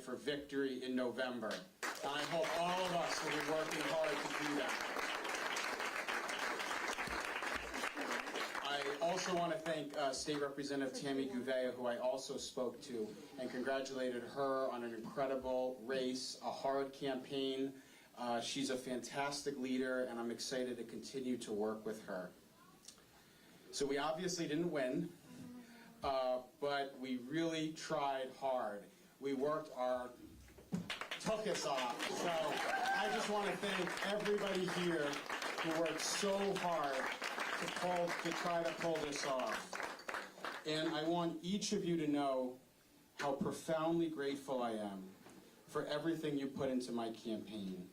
for victory in November. And I hope all of us will be working hard to do that. I also want to thank State Representative Tammy Gouveia, who I also spoke to, and congratulated her on an incredible race, a hard campaign. She's a fantastic leader, and I'm excited to continue to work with her. So we obviously didn't win, but we really tried hard. We worked took us off. So I just want to thank everybody here who worked so hard to try to pull this off. And I want each of you to know how profoundly grateful I am for everything you put into my campaign.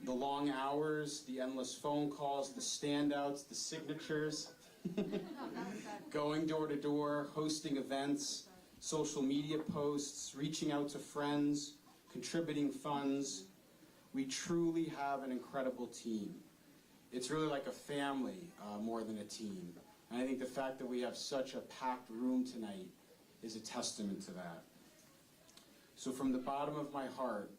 The long hours, the endless phone calls, the standouts, the signatures, going door to door, hosting events, social media posts, reaching out to friends, contributing funds. We truly have an incredible team. It's really like a family more than a team. And I think the fact that we have such a packed room tonight is a testament to that. So from the bottom of my heart,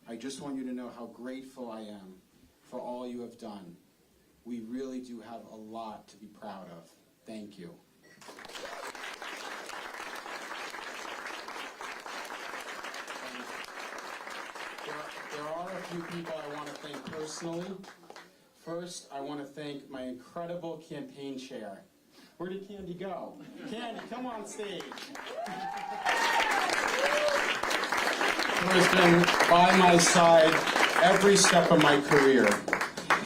I just want you to know how grateful I am for all you have done. We really do have a lot to be proud of. Thank you. There are a few people I want to thank personally. First, I want to thank my incredible campaign chair. Where did Candy go? Candy, come on stage. Who has been by my side every step of my career.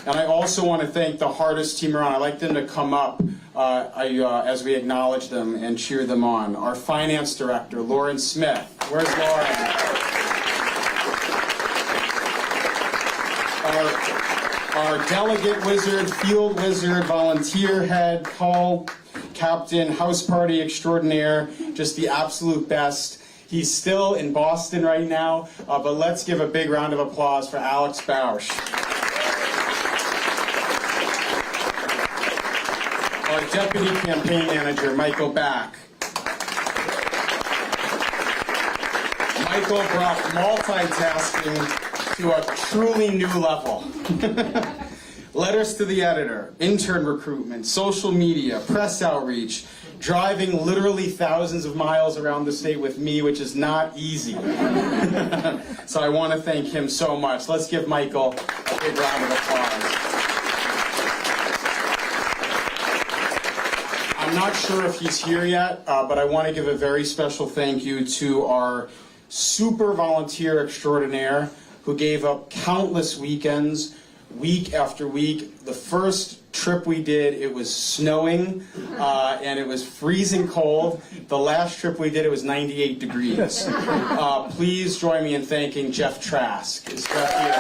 And I also want to thank the hardest team around. I'd like them to come up as we acknowledge them and cheer them on. Our finance director, Lauren Smith. Where's Lauren? Our delegate wizard, field wizard, volunteer head, call captain, house party extraordinaire, just the absolute best. He's still in Boston right now, but let's give a big round of applause for Alex Bausch. Our deputy campaign manager, Michael Back. Michael brought multitasking to a truly new level. Letters to the editor, intern recruitment, social media, press outreach, driving literally thousands of miles around the state with me, which is not easy. So I want to thank him so much. Let's give Michael a big round of applause. I'm not sure if he's here yet, but I want to give a very special thank you to our super volunteer extraordinaire who gave up countless weekends, week after week. The first trip we did, it was snowing and it was freezing cold. The last trip we did, it was 98 degrees. Please join me in thanking Jeff Trask. Is Jeff here?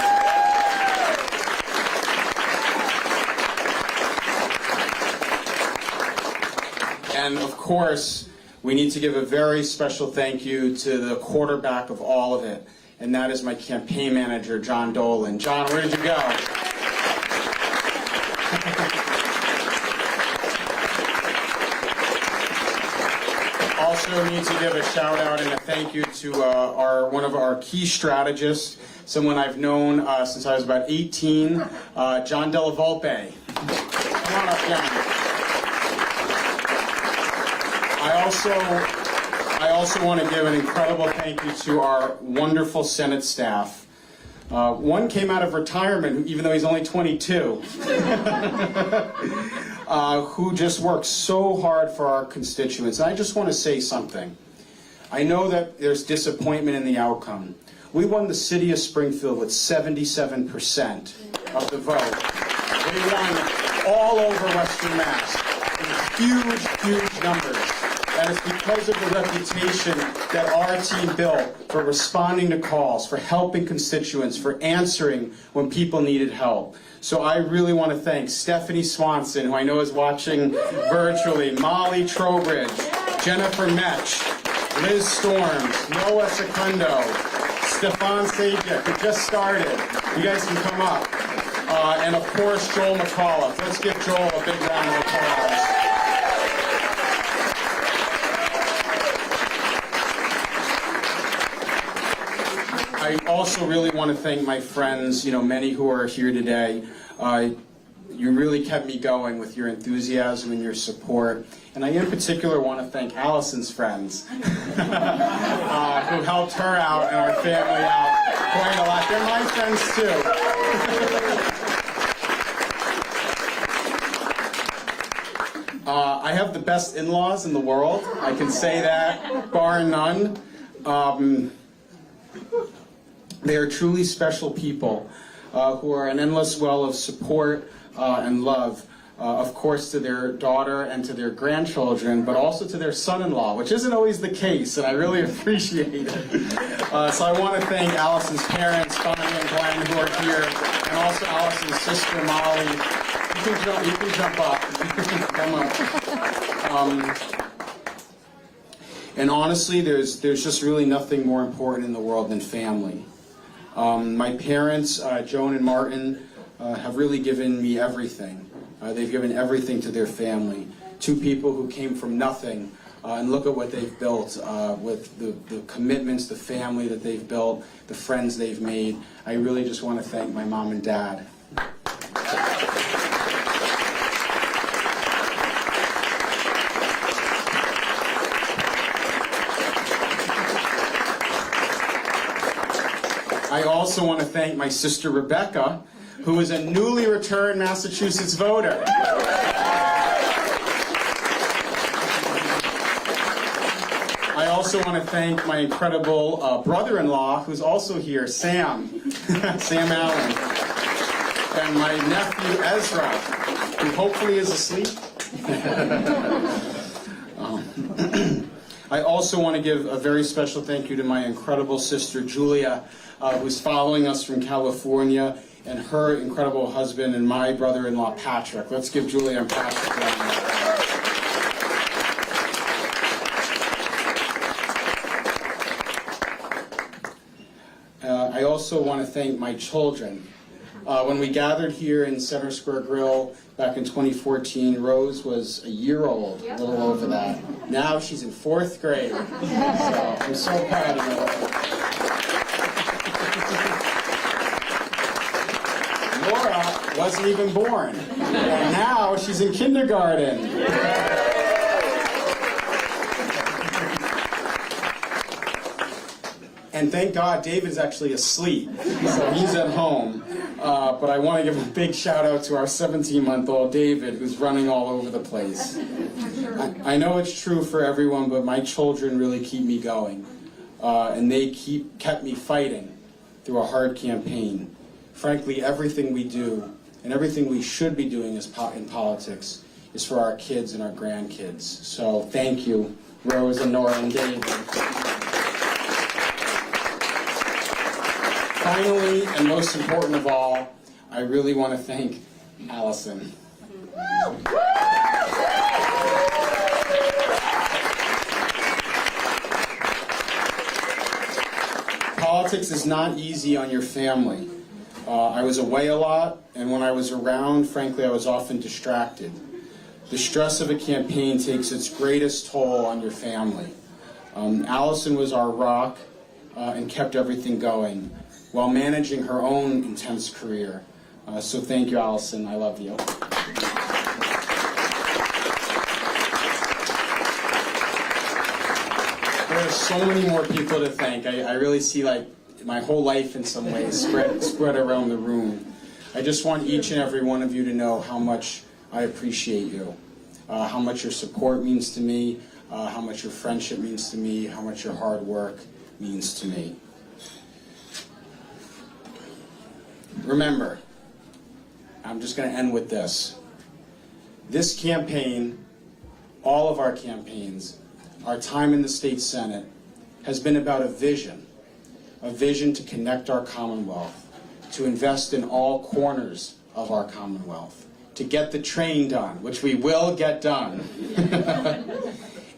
And of course, we need to give a very special thank you to the quarterback of all of it, and that is my campaign manager, John Dolan. John, where did you go? Also need to give a shout out and a thank you to one of our key strategists, someone I've known since I was about 18, John Della Volpe. Come on up, John. I also want to give an incredible thank you to our wonderful Senate staff. One came out of retirement, even though he's only 22, who just works so hard for our constituents. And I just want to say something. I know that there's disappointment in the outcome. We won the city of Springfield with 77% of the vote. We won all over Western Mass in huge, huge numbers. And it's because of the reputation that our team built for responding to calls, for helping constituents, for answering when people needed help. So I really want to thank Stephanie Swanson, who I know is watching virtually, Molly Trowbridge, Jennifer Metch, Liz Storms, Noah Secundo, Stefan Sajak, who just started. You guys can come up. And of course, Joel McAuliffe. Let's give Joel a big round of applause. I also really want to thank my friends, many who are here today. You really kept me going with your enthusiasm and your support. And I in particular want to thank Allison's friends who helped her out and our family out quite a lot. They're my friends too. I have the best in-laws in the world. I can say that, bar none. They are truly special people who are an endless well of support and love, of course, to their daughter and to their grandchildren, but also to their son-in-law, which isn't always the case, and I really appreciate it. So I want to thank Allison's parents, Bonnie and Glenn, who are here, and also Allison's sister, Molly. You can jump up. Come up. And honestly, there's just really nothing more important in the world than family. My parents, Joan and Martin, have really given me everything. They've given everything to their family. Two people who came from nothing, and look at what they've built with the commitments, the family that they've built, the friends they've made. I really just want to thank my mom and dad. I also want to thank my sister Rebecca, who is a newly returned Massachusetts voter. I also want to thank my incredible brother-in-law, who's also here, Sam, Sam Allen, and my nephew Ezra, who hopefully is asleep. I also want to give a very special thank you to my incredible sister Julia, who's following us from California, and her incredible husband and my brother-in-law Patrick. Let's give Julia and Patrick a round of applause. I also want to thank my children. When we gathered here in Center Square Grill back in 2014, Rose was a year old, a little over that. Now she's in 4th grade. So I'm so proud of her. Laura wasn't even born, and now she's in kindergarten. And thank God David's actually asleep, so he's at home. But I want to give a big shout out to our 17-month-old David, who's running all over the place. I know it's true for everyone, but my children really keep me going. And they kept me fighting through a hard campaign. Frankly, everything we do and everything we should be doing in politics is for our kids and our grandkids. So thank you, Rose and Nora and David. Finally, and most important of all, I really want to thank Allison. Politics is not easy on your family. I was away a lot, and when I was around, frankly, I was often distracted. The stress of a campaign takes its greatest toll on your family. Allison was our rock and kept everything going while managing her own intense career. So thank you, Allison. I love you. There are so many more people to thank. I really see my whole life in some ways spread around the room. I just want each and every one of you to know how much I appreciate you, how much your support means to me, how much your friendship means to me, how much your hard work means to me. Remember, I'm just going to end with this. This campaign, all of our campaigns, our time in the state Senate, has been about a vision to connect our Commonwealth, to invest in all corners of our Commonwealth, to get the train done, which we will get done,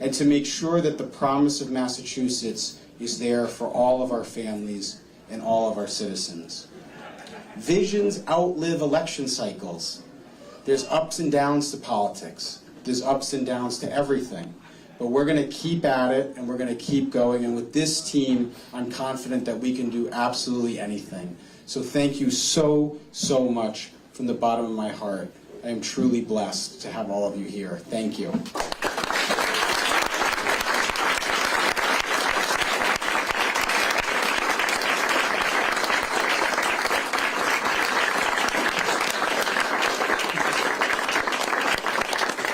and to make sure that the promise of Massachusetts is there for all of our families and all of our citizens. Visions outlive election cycles. There's ups and downs to politics. There's ups and downs to everything. but we're going to keep at it, and we're going to keep going. And with this team, I'm confident that we can do absolutely anything. So thank you so, so much from the bottom of my heart. I am truly blessed to have all of you here. Thank you.